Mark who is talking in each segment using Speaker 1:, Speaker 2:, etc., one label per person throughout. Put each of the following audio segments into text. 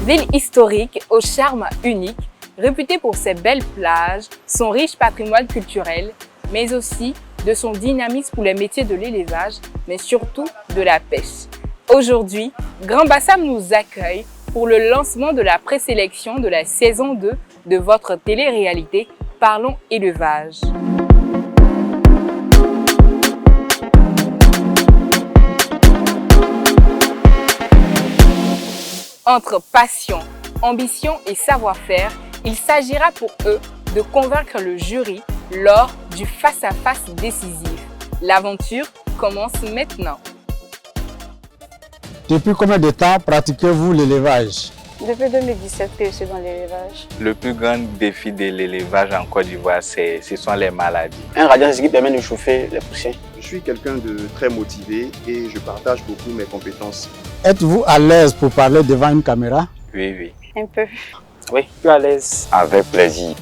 Speaker 1: Ville historique au charme unique, réputée pour ses belles plages, son riche patrimoine culturel, mais aussi de son dynamisme pour les métiers de l'élevage, mais surtout de la pêche. Aujourd'hui, Grand Bassam nous accueille pour le lancement de la présélection de la saison 2 de votre télé-réalité Parlons élevage. Entre passion, ambition et savoir-faire, il s'agira pour eux de convaincre le jury lors du face-à-face décisif. L'aventure commence maintenant.
Speaker 2: Depuis combien de temps pratiquez-vous l'élevage?
Speaker 3: Depuis 2017 que je suis dans l'élevage.
Speaker 4: Le plus grand défi de l'élevage en Côte d'Ivoire, ce sont les maladies.
Speaker 5: Un radiant, c'est ce qui permet de chauffer les poussins.
Speaker 6: Je suis quelqu'un de très motivé et je partage beaucoup mes compétences.
Speaker 2: Êtes-vous à l'aise pour parler devant une caméra?
Speaker 4: Oui, oui.
Speaker 3: Un peu.
Speaker 5: Oui, je suis à l'aise.
Speaker 4: Avec plaisir.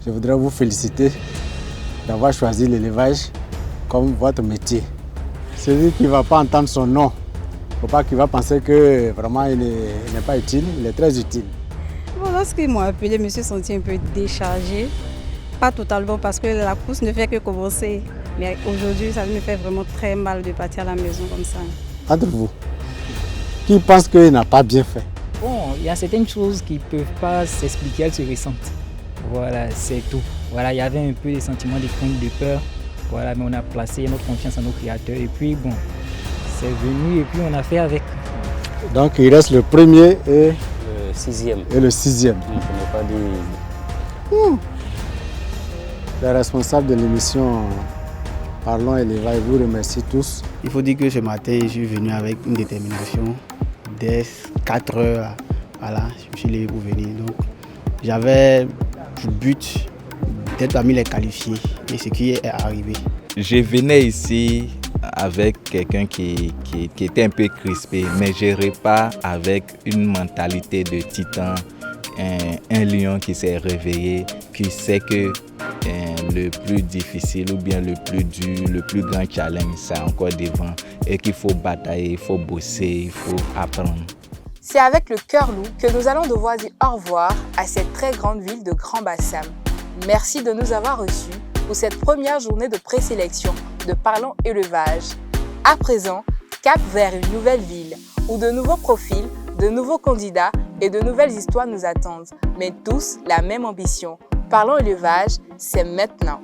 Speaker 2: Je voudrais vous féliciter d'avoir choisi l'élevage comme votre métier. Celui qui ne va pas entendre son nom, il ne faut pas qu'il va penser que vraiment il n'est pas utile, il est très utile.
Speaker 7: Bon, lorsqu'ils m'ont appelé, je me suis sentie un peu déchargée. Pas totalement parce que la course ne fait que commencer. Mais aujourd'hui, ça me fait vraiment très mal de partir à la maison comme ça.
Speaker 2: Entre vous, qui pense qu'il n'a pas bien fait?
Speaker 8: Bon, il y a certaines choses qui ne peuvent pas s'expliquer, elles se ressentent. Voilà, c'est tout. Voilà, il y avait un peu des sentiments de crainte, de peur. Voilà, mais on a placé notre confiance en nos créateurs. Et puis, bon, c'est venu et puis on a fait avec.
Speaker 2: Donc, il reste le premier et
Speaker 5: Le sixième.
Speaker 2: le sixième.
Speaker 5: Je ne pas dire.
Speaker 2: Les responsables de l'émission Parlons élevage, vous remercie tous.
Speaker 9: Il faut dire que ce matin, je suis venu avec une détermination. Dès 4 heures, voilà, je me suis levé pour venir. Donc, j'avais le but d'être parmi les qualifiés et ce qui est arrivé.
Speaker 4: Je venais ici avec quelqu'un qui était un peu crispé, mais je repars avec une mentalité de titan, un lion qui s'est réveillé, qui sait que le plus difficile ou bien le plus dur, le plus grand challenge, c'est encore devant et qu'il faut batailler, il faut bosser, il faut apprendre.
Speaker 1: C'est avec le cœur lourd que nous allons devoir dire au revoir à cette très grande ville de Grand Bassam. Merci de nous avoir reçus pour cette première journée de présélection de Parlons élevage. À présent, cap vers une nouvelle ville où de nouveaux profils, de nouveaux candidats et de nouvelles histoires nous attendent. Mais tous la même ambition. Parlons élevage, c'est maintenant.